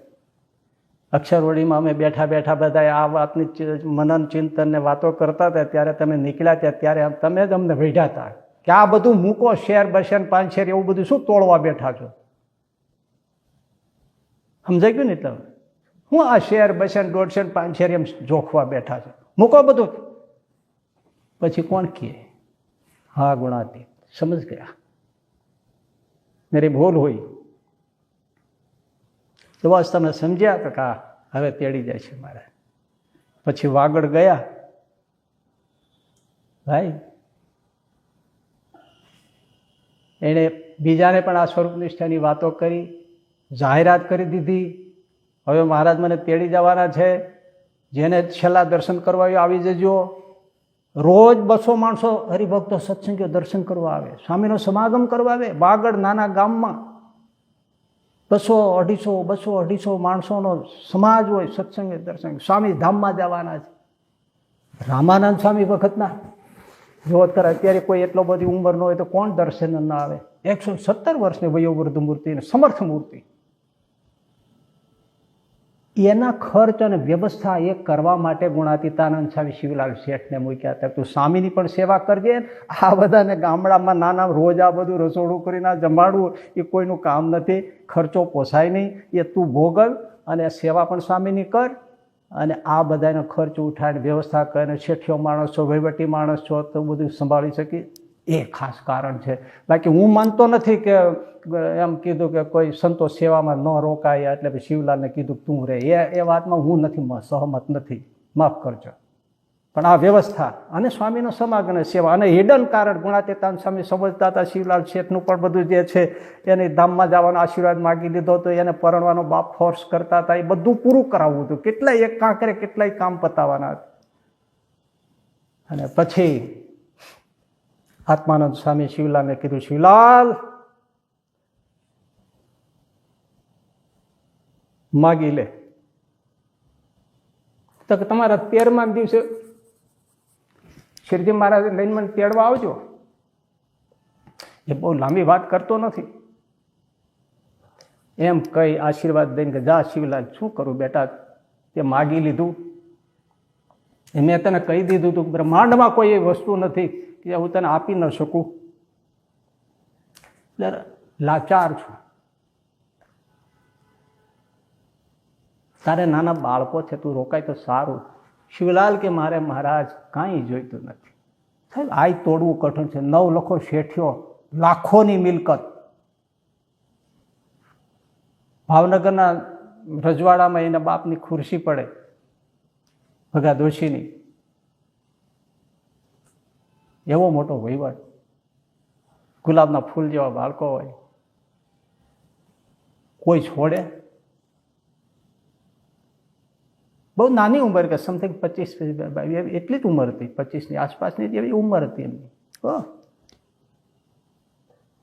અક્ષરવડીમાં અમે બેઠા બેઠા બધા આ વાતની મનન ચિંતન ને વાતો કરતા હતા, ત્યારે તમે નીકળ્યા હતા, ત્યારે તમે જ અમને વેઢ્યા હતા કે આ બધું મૂકો, શેર બશેર 5 શેર એવું બધું શું તોડવા બેઠા છો? સમજાઈ ગયું ને? તમે હું આ શેર બશેર 1.5 શેર 5 શેર એમ જોખવા બેઠા છે, મૂકો બધું. પછી કોણ કહે? હા ગુણાતીત સમજ ગયા, મેરી ભૂલ हुई. તો બસ તમે સમજ્યા તો કા હવે તેડી જાય છે મારે. પછી વાગડ ગયા. ભાઈ એણે બીજાને પણ આ સ્વરૂપ નિષ્ઠાની વાતો કરી, જાહેરાત કરી દીધી. હવે મહારાજ મને તેડી જવાના છે, જેને છેલ્લા દર્શન કરવા આવી જજો. રોજ 200 માણસો હરિભક્તો સત્સંગીઓ દર્શન કરવા આવે, સ્વામીનો સમાગમ કરવા આવે. વાગડ નાના ગામમાં 200-250 માણસોનો સમાજ હોય, સત્સંગ દર્શન. સ્વામી ધામમાં જવાના છે. રામાનંદ સ્વામી વખતના જો અત્યારે કોઈ એટલો બધી ઉંમર ન હોય તો કોણ દર્શન ના આવે? 117 વર્ષની વયોવૃદ્ધ મૂર્તિ ને સમર્થ મૂર્તિ. એના ખર્ચ અને વ્યવસ્થા એ કરવા માટે ગુણાતીતાનંદ સ્વામી શિવલાલ શેઠને મૂક્યા હતા. તું સ્વામીની પણ સેવા કરજે, આ બધાને ગામડામાં નાના રોજ આ બધું રસોડું કરીને જમાડવું એ કોઈનું કામ નથી, ખર્ચો પોસાય નહીં. એ તું ભોગવ અને સેવા પણ સ્વામીની કર, અને આ બધાનો ખર્ચ ઉઠાડીને વ્યવસ્થા કરીને શેઠિયો માણસ છો, વહીવટી માણસ છો, તો બધું સંભાળી શકી. એ ખાસ કારણ છે. બાકી હું માનતો નથી કે એમ કીધું કે કોઈ સંતો સેવામાં ન રોકાય એટલે શિવલાલને કીધું તું રે, એ વાતમાં હું નથી સહમત નથી, માફ કરજો. પણ આ વ્યવસ્થા અને સ્વામીનો સમાગમ સેવા અને હિડન કારણ ગુણાતીતાનંદ સ્વામી સમજતા હતા. શિવલાલ શેઠનું પણ બધું જે છે એને ધામમાં જવાનો આશીર્વાદ માગી લીધો તો એને પરણવાનો બાપ ફોર્સ કરતા હતા. એ બધું પૂરું કરાવવું હતું. કેટલાય એક કાંકરે કેટલાય કામ પતાવવાના હતા. અને પછી આત્માનંદ સ્વામી શિવલાલને કીધું, શિવલાલ માગી લે. તો કે તમારા 13મા દિવસે શ્રીજી મહારાજ લઈને મને તેડવા આવજો. એ બહુ લાંબી વાત કરતો નથી, એમ કઈ આશીર્વાદ દઈને કે જા શિવલાલ, શું કરું બેટા, તે માગી લીધું. મેં તને કહી દીધું હતું બ્રહ્માંડમાં કોઈ એવી વસ્તુ નથી કે હું તને આપી ન શકું, એટલે લાચાર છું. તારે નાના બાળકો છે, તું રોકાય તો સારું. શિવલાલ કે મારે મહારાજ કાંઈ જોઈતું નથી સાહેબ, આ તોડવું કઠણ છે. 9 લખો શેઠિયો, લાખોની મિલકત, ભાવનગરના રજવાડામાં એના બાપની ખુરશી પડે ભગા દોશીની, એવો મોટો વહીવટ, ગુલાબના ફૂલ જેવા બાળકો હોય, કોઈ છોડે? બહુ નાની ઉંમર, કે સમથિંગ 25 એટલી જ ઉંમર હતી, 25ની આસપાસની એવી ઉંમર હતી એમની.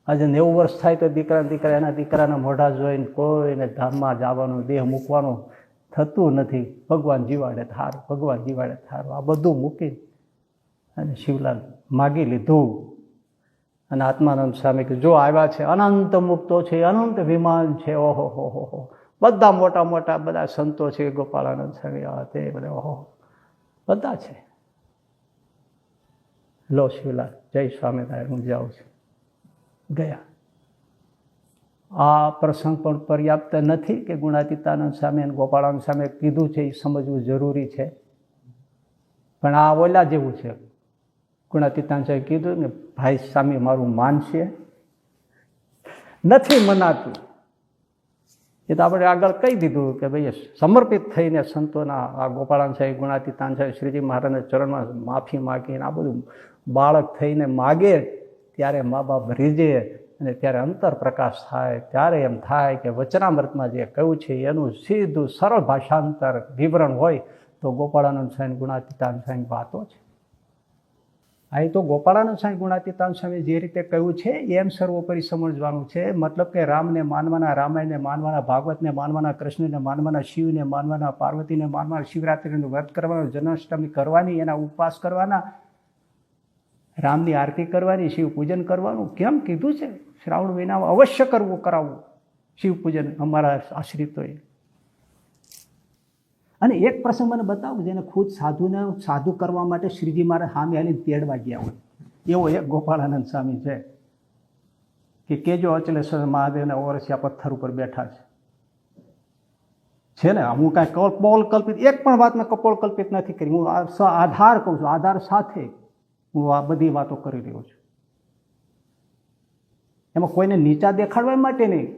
આજે 90 વર્ષ થાય તો દીકરા એના દીકરાના મોઢા જોઈને કોઈને ધામમાં જવાનું, દેહ મૂકવાનું થતું નથી. ભગવાન જીવાડે થારું, ભગવાન જીવાડે થારું, આ બધું મૂકી અને શિવલાલ માગી લીધું. અને આત્માનંદ સ્વામી કે જો આવ્યા છે, અનંત મુક્તો છે, અનંત વિમાન છે, ઓહો હો હો હો, બધા મોટા મોટા બધા સંતો છે, ગોપાળાનંદ સ્વામી તે બધા ઓહો બધા છે. લો શિવલાલ, જય સ્વામિનારાયણ, હું જાઉં છું. ગયા. આ પ્રસંગ પણ પર્યાપ્ત નથી કે ગુણાતીતાનંદ સ્વામી અને ગોપાળાનંદ સ્વામીએ કીધું છે એ સમજવું જરૂરી છે, પણ આ ઓલા જેવું છે. ગુણાતીતાનંદ સ્વામીએ કીધું ને ભાઈ સ્વામી મારું માનશે, નથી મનાતું. એ તો આપણે આગળ કહી દીધું કે ભાઈ સમર્પિત થઈને સંતોના, આ ગોપાળાનંદ સ્વામી, ગુણાતીતાનંદ સ્વામી, શ્રીજી મહારાજના ચરણમાં માફી માગીને આ બધું બાળક થઈને માગે ત્યારે મા બાપ રીજે, અને ત્યારે અંતર પ્રકાશ થાય. ત્યારે એમ થાય કે વચનામૃતમાં જે કહ્યું છે એનું સીધું સરળ ભાષાંતર વિવરણ હોય તો ગોપાળાનંદ સ્વામી, ગુણાતીતાનંદ સ્વામી વાતો છે. આ તો ગોપાળાનંદ સ્વામી, ગુણાતીતાનંદ સ્વામી જે રીતે કહ્યું છે એમ સર્વોપરી સમજવાનું છે. મતલબ કે રામને માનવાના, રામાયણને માનવાના, ભાગવતને માનવાના, કૃષ્ણને માનવાના, શિવને માનવાના, પાર્વતીને માનવાના, શિવરાત્રિનું વ્રત કરવાનું, જન્માષ્ટમી કરવાની, એના ઉપવાસ કરવાના, રામની આરતી કરવાની, શિવ પૂજન કરવાનું. કેમ કીધું છે? શ્રાવણ મહિનામાં અવશ્ય કરવું, કરાવવું શિવ પૂજન અમારા આશ્રિતોએ. અને એક પ્રસંગ મને બતાવું જેને ખુદ સાધુને સાધુ કરવા માટે શ્રીજી મહારાજ સામે આવીને તેડવા ગયા હોય, એવો એક ગોપાળાનંદ સ્વામી છે કે કેજો અચલેશ્વર મહાદેવના ઓરસિયા પથ્થર ઉપર બેઠા છે ને. હું કાંઈ કપોલ કલ્પિત એક પણ વાતમાં કપોલ કલ્પિત નથી કરી, હું આધાર કહું છું, આધાર સાથે હું આ બધી વાતો કરી રહ્યો છું. એમાં કોઈને નીચા દેખાડવા માટે નહીં,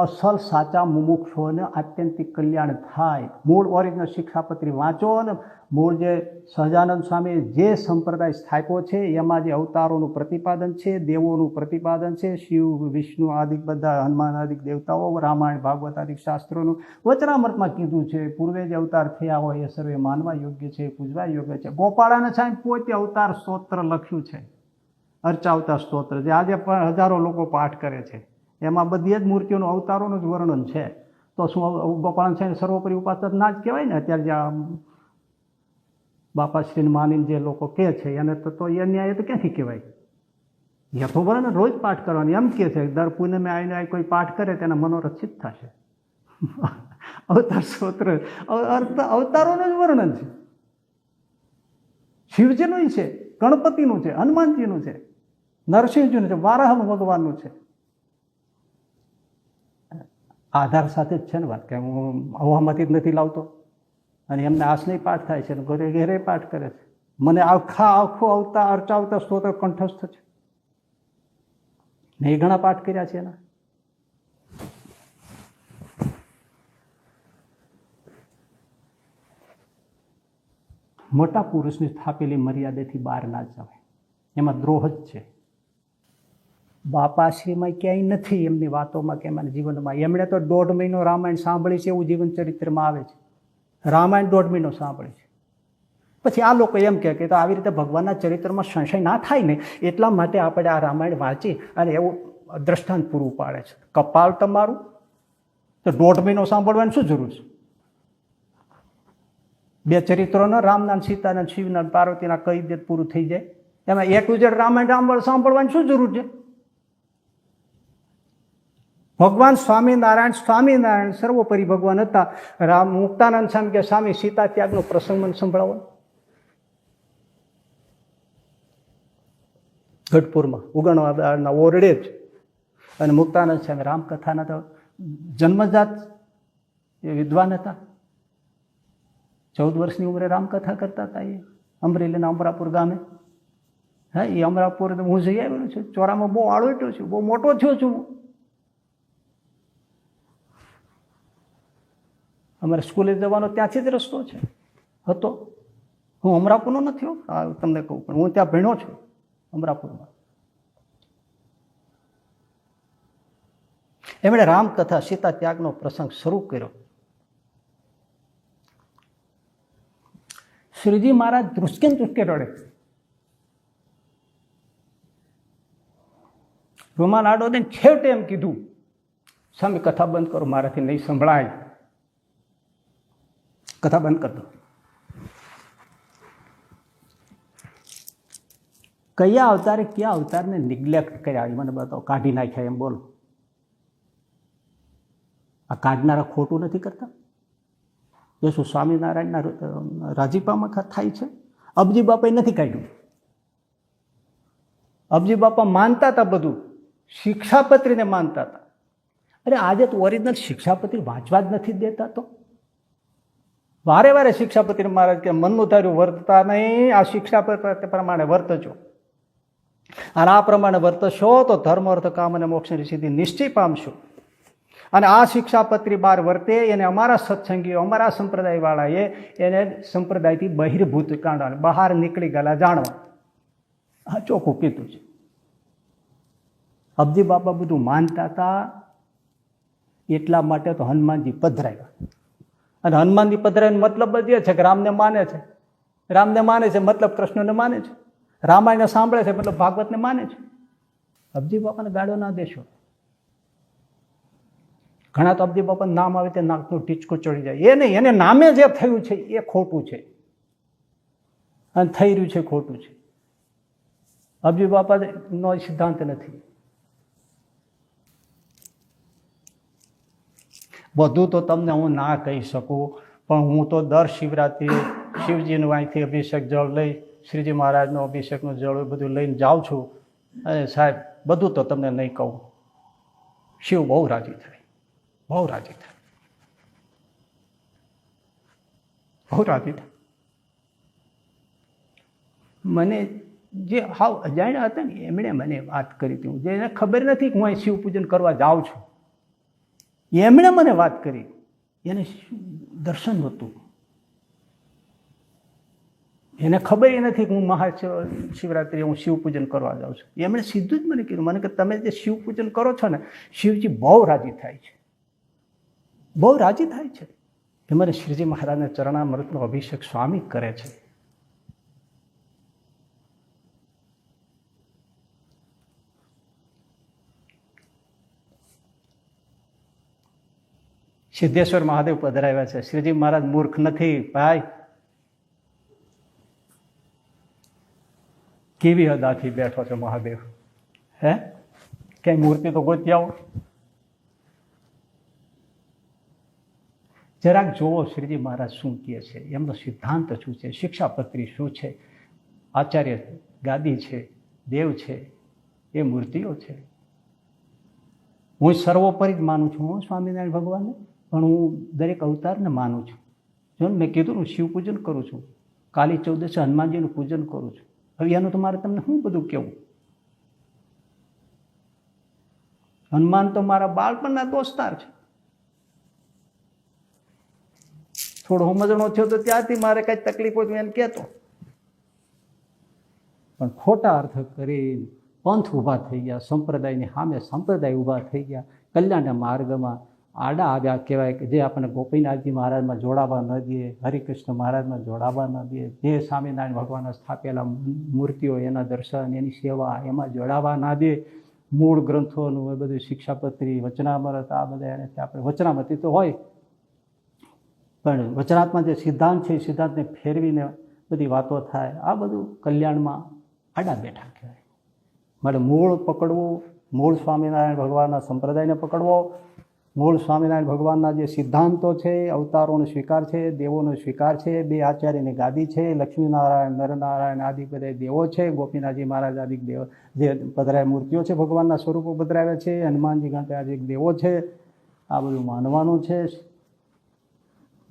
અસલ સાચા મુમુક્ષુઓને આત્યંતિક કલ્યાણ થાય. મૂળ ઓરિજિનલ શિક્ષાપત્રી વાંચો અને મૂળ જે સહજાનંદ સ્વામી જે સંપ્રદાય સ્થાપ્યો છે એમાં જે અવતારોનું પ્રતિપાદન છે, દેવોનું પ્રતિપાદન છે, શિવ, વિષ્ણુ આદિ બધા, હનુમાન આદિ દેવતાઓ, રામાયણ, ભાગવત આદિ શાસ્ત્રોનું વચનામૃતમાં કીધું છે. પૂર્વે જે અવતાર થયા હોય એ સર્વે માનવા યોગ્ય છે, પૂજવા યોગ્ય છે. ગોપાળાનંદ સ્વામી પોતે અવતાર સ્તોત્ર લખ્યું છે, અર્ચાવતા સ્તોત્ર, જે આજે પણ હજારો લોકો પાઠ કરે છે. એમાં બધી જ મૂર્તિઓનું, અવતારોનું જ વર્ણન છે. તો શું ગોપાળાનંદ સ્વામી સર્વોપરી ઉપાસક ના જ કહેવાય ને? અત્યારે જે બાપાશ્રીને માનીને જે લોકો કહે છે એને તો એ ન્યાય તો ક્યાંથી કહેવાય? એ તો બરાબર રોજ પાઠ કરવાની એમ કહે છે. દર પૂનમે આવીને કોઈ પાઠ કરે તેના મનોરથિત થશે. અવતાર સ્તોત્ર અવતારોનું જ વર્ણન છે. શિવજીનું છે, ગણપતિનું છે, હનુમાનજીનું છે, નરસિંહજીનું છે, વારાહ ભગવાનનું છે. આધાર સાથે જ છે ને વાત, કે હું હવામાંથી જ નથી લાવતો. અને એમને આસની પાઠ થાય છે, ઘરે ઘેરે પાઠ કરે છે. મને આખો અવતાર અર્ચાવતા સ્તોત્ર કંઠસ્થ છે. મેં ઘણા પાઠ કર્યા છે એના. મોટા પુરુષની સ્થાપેલી મર્યાદાથી બહાર ના જવાય, એમાં દ્રોહ જ છે. બાપાશ્રીમાં ક્યાંય નથી એમની વાતોમાં કે એમના જીવનમાં. એમણે તો 1.5 મહિનો રામાયણ સાંભળી છે એવું જીવન ચરિત્રમાં આવે છે. રામાયણ 1.5 મહિનો સાંભળી છે. પછી આ લોકો એમ કહે કે તો આવી રીતે ભગવાનના ચરિત્રમાં સંશય ના થાય ને એટલા માટે આપણે આ રામાયણ વાંચી અને એવું દ્રષ્ટાંત પૂરું પાડે છે. કપાળ તમારું તો 1.5 મહિનો સાંભળવાની શું જરૂર છે? 2 ચરિત્રોના રામના ને સીતાના ને શિવના ને પાર્વતીના કહી દે પૂરું થઈ જાય. એમાં A to Z રામાયણ સાંભળવાની શું જરૂર છે? ભગવાન સ્વામિનારાયણ સર્વોપરી ભગવાન હતા. રામ મુક્તાનંદ સ્વામી કે સ્વામી સીતા ત્યાગનો પ્રસંગ મને સંભળાવો. ગઢપુરમાં ઉગણવાના ઓરડે જ. અને મુક્તાનંદ સ્વામી રામકથાના તો જન્મજાત એ વિદ્વાન હતા. 14 વર્ષની ઉંમરે રામકથા કરતા હતા. એ અમરેલીના અમરાપુર ગામે. હા, એ અમરાપુર હું જઈ આવેલો છું. ચોરામાં બહુ આળોટ્યો છું, બહુ મોટો થયો છું. અમારે સ્કૂલે જવાનો ત્યાંથી જ રસ્તો છે હતો. હું અમરાપુરનો નથી હો, તમને કહું, પણ હું ત્યાં ભણ્યો છું અમરાપુરમાં. એમણે રામકથા સીતા ત્યાગનો પ્રસંગ શરૂ કર્યો. શ્રીજી મહારાજ ધ્રુસકે રડે. રૂમાલ આડો દઈને છેવટે એમ કીધું, સ્વામી કથા બંધ કરો, મારાથી નહીં સંભળાય. કથા બંધ કરી દો. કયા અવતારે કયા અવતારને નિગ્લેક્ટ કર્યા એ મને બતાવો. કાઢી નાખ્યા એમ બોલો. આ કાઢનારા ખોટું નથી કરતા? એ શું સ્વામિનારાયણના રાજીપામાં થાય છે? અબજી બાપાએ નથી કાઢ્યું. અબજી બાપા માનતા હતા બધું, શિક્ષાપત્રીને માનતા હતા. અરે આજે તો ઓરિજિનલ શિક્ષાપત્રી વાંચવા જ નથી દેતા. તો વારે વારે શિક્ષાપત્રી મહારાજ કે મનનું ધાર્યું વર્તતા નહીં, આ શિક્ષાપત્ર પ્રમાણે વર્તજો. અને આ પ્રમાણે વર્તશો તો ધર્મ અર્થ કામ અને મોક્ષની સિદ્ધિ નિશ્ચય પામશો. અને આ શિક્ષાપત્રી બહાર વર્તે એને અમારા સત્સંગીઓ, અમારા સંપ્રદાયવાળાએ એને સંપ્રદાયથી બહિર્ભૂત કાઢવા, બહાર નીકળી ગયેલા જાણવા. આ ચોખ્ખું કીધું છે. અબજી બાપા બધું માનતા હતા, એટલા માટે તો હનુમાનજી પધરાવ્યા. અને હનુમાનજી પધરાવાનો મતલબ જ એ છે કે રામને માને છે. રામને માને છે મતલબ કૃષ્ણને માને છે. રામાયણ સાંભળે છે મતલબ ભાગવતને માને છે. અબજી બાપાને ગાળો ના દેશો. ઘણા તો અબજી બાપાનું નામ આવે તે નાકનું ટીચકું ચડી જાય. એ નહીં, એને નામે જે થયું છે એ ખોટું છે અને થઈ રહ્યું છે ખોટું છે. અબજી બાપાનો સિદ્ધાંત નથી. બધું તો તમને હું ના કહી શકું, પણ હું તો દર શિવરાત્રિએ શિવજીનું અહીંથી અભિષેક જળ લઈ, શ્રીજી મહારાજનો અભિષેકનું જળ બધું લઈને જાઉં છું. અને સાહેબ બધું તો તમને નહીં કહું. શિવ બહુ રાજી થાય, બહુ રાજી થાય, બહુ રાજી થાય. મને જે હાવ અજાણ્યા હતા ને એમણે મને વાત કરી હતી. જેને ખબર નથી કે હું અહીં શિવ પૂજન કરવા જાઉં છું, એમણે મને વાત કરી. એને દર્શન હતું, એને ખબર એ નથી કે હું મહાશિવરાત્રિએ હું શિવ પૂજન કરવા જાઉં છું. એમણે સીધું જ મને કીધું, મને કે તમે જે શિવ પૂજન કરો છો ને, શિવજી બહુ રાજી થાય છે, બહુ રાજી થાય છે. કે મને શ્રીજી મહારાજના ચરણામૃતનો અભિષેક સ્વામી કરે છે. સિદ્ધેશ્વર મહાદેવ પધરાવ્યા છે. શ્રીજી મહારાજ મૂર્ખ નથી ભાઈ. કેવી હદાથી બેઠો છે મહાદેવ. હે ક્યાંય મૂર્તિ તો ગોતી આવો. જરાક જોવો શ્રીજી મહારાજ શું કહે છે, એમનો સિદ્ધાંત શું છે, શિક્ષાપત્રી શું છે, આચાર્ય ગાદી છે, દેવ છે, એ મૂર્તિઓ છે. હું સર્વોપરી જ માનું છું, હું સ્વામિનારાયણ ભગવાનને, પણ હું દરેક અવતારને માનું છું. જો મેં કીધું હું શિવ પૂજન કરું છું, કાલી ચૌદસે હનુમાનજીનું પૂજન કરું છું. હવે એનું તો મારે તમને શું બધું કહેવું. હનુમાન તો મારા બાળપણના દોસ્તાર છે. થોડો સમજણો થયો તો ત્યાંથી મારે કઈ તકલીફ હોય તો એને કહેતો, પણ ખોટા અર્થ કરી પંથ ઊભા થઈ ગયા, સંપ્રદાયની સામે સંપ્રદાય ઊભા થઈ ગયા, કલ્યાણના માર્ગમાં આડા આવ્યા કહેવાય. કે જે આપણને ગોપીનાથજી મહારાજમાં જોડાવા ન દે, હરિકૃષ્ણ મહારાજમાં જોડાવા ન દે, જે સ્વામિનારાયણ ભગવાનના સ્થાપેલા મૂર્તિઓ, એના દર્શન, એની સેવા, એમાં જોડાવા ના દે. મૂળ ગ્રંથોનું એ બધું શિક્ષાપત્રી વચનામૃત આ બધા એને આપણે વચનામતી તો હોય પણ વચનાત્મા જે સિદ્ધાંત છે એ સિદ્ધાંતને ફેરવીને બધી વાતો થાય આ બધું કલ્યાણમાં આડા બેઠા કહેવાય. માટે મૂળ પકડવું, મૂળ સ્વામિનારાયણ ભગવાનના સંપ્રદાયને પકડવો, મૂળ સ્વામિનારાયણ ભગવાનના જે સિદ્ધાંતો છે, અવતારોનો સ્વીકાર છે, દેવોનો સ્વીકાર છે, બે આચાર્યની ગાદી છે, લક્ષ્મીનારાયણ નરનારાયણ આદિ બધા દેવો છે, ગોપીનાથજી મહારાજ આદિ દેવ જે પધરાય મૂર્તિઓ છે, ભગવાનના સ્વરૂપો પધરાવ્યા છે, હનુમાનજી ગાંઠે આદિ દેવો છે, આ બધું માનવાનું છે,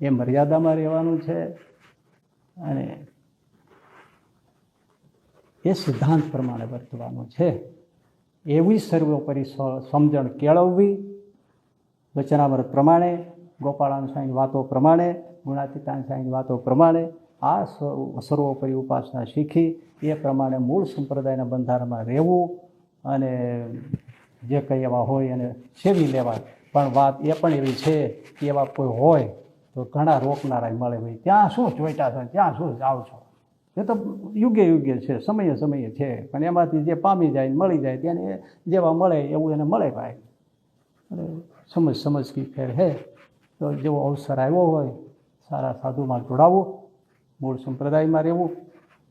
એ મર્યાદામાં રહેવાનું છે અને એ સિદ્ધાંત પ્રમાણે વર્તવાનું છે. એવી સર્વોપરી સમજણ કેળવવી વચનામૃત પ્રમાણે, ગોપાળાન સ્વામીની વાતો પ્રમાણે, ગુણાતીતાન સ્વામીની વાતો પ્રમાણે આ સર્વોપરી ઉપાસના શીખી એ પ્રમાણે મૂળ સંપ્રદાયના બંધારણમાં રહેવું અને જે કંઈ એવા હોય એને સેવી લેવા. પણ વાત એ પણ એવી છે કે એવા કોઈ હોય તો ઘણા રોકનારા મળે, ભાઈ ત્યાં શું ચોઈટા છે, ત્યાં શું જાઓ છો, એ તો યુગે યુગે છે, સમયે સમયે છે, પણ એમાંથી જે પામી જાય મળી જાય તેને જેવા મળે એવું એને મળે ભાઈ. અને સમજ કી ફેર હે તો જેવો અવસર આવ્યો હોય સારા સાધુમાં જોડાવવું, મૂળ સંપ્રદાયમાં રહેવું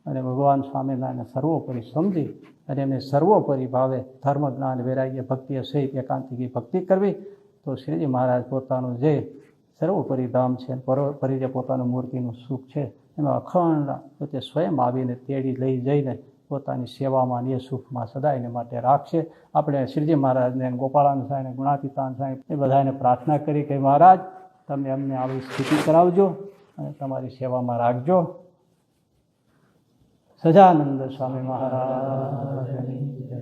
અને ભગવાન સ્વામિનારાયણને સર્વોપરી સમજી અને એમને સર્વોપરી ભાવે ધર્મ જ્ઞાન વૈરાગ્ય ભક્તિ સહિત એકાંતિકી ભક્તિ કરવી તો શ્રીજી મહારાજ પોતાનું જે સર્વોપરી ધામ છે, પરોપરી જે પોતાનું મૂર્તિનું સુખ છે એમાં અખંડ પોતે સ્વયં આવીને તેડી લઈ જઈને પોતાની સેવામાં એ સુખમાં સદાયને માટે રાખશે. આપણે શ્રીજી મહારાજને, ગોપાળાન સ્વામીને, ગુણાતીતાન સ્વામી એ બધાને પ્રાર્થના કરી કે મહારાજ તમે અમને આવી સ્થિતિ કરાવજો અને તમારી સેવામાં રાખજો. સજાનંદ સ્વામી મહારાજની જય.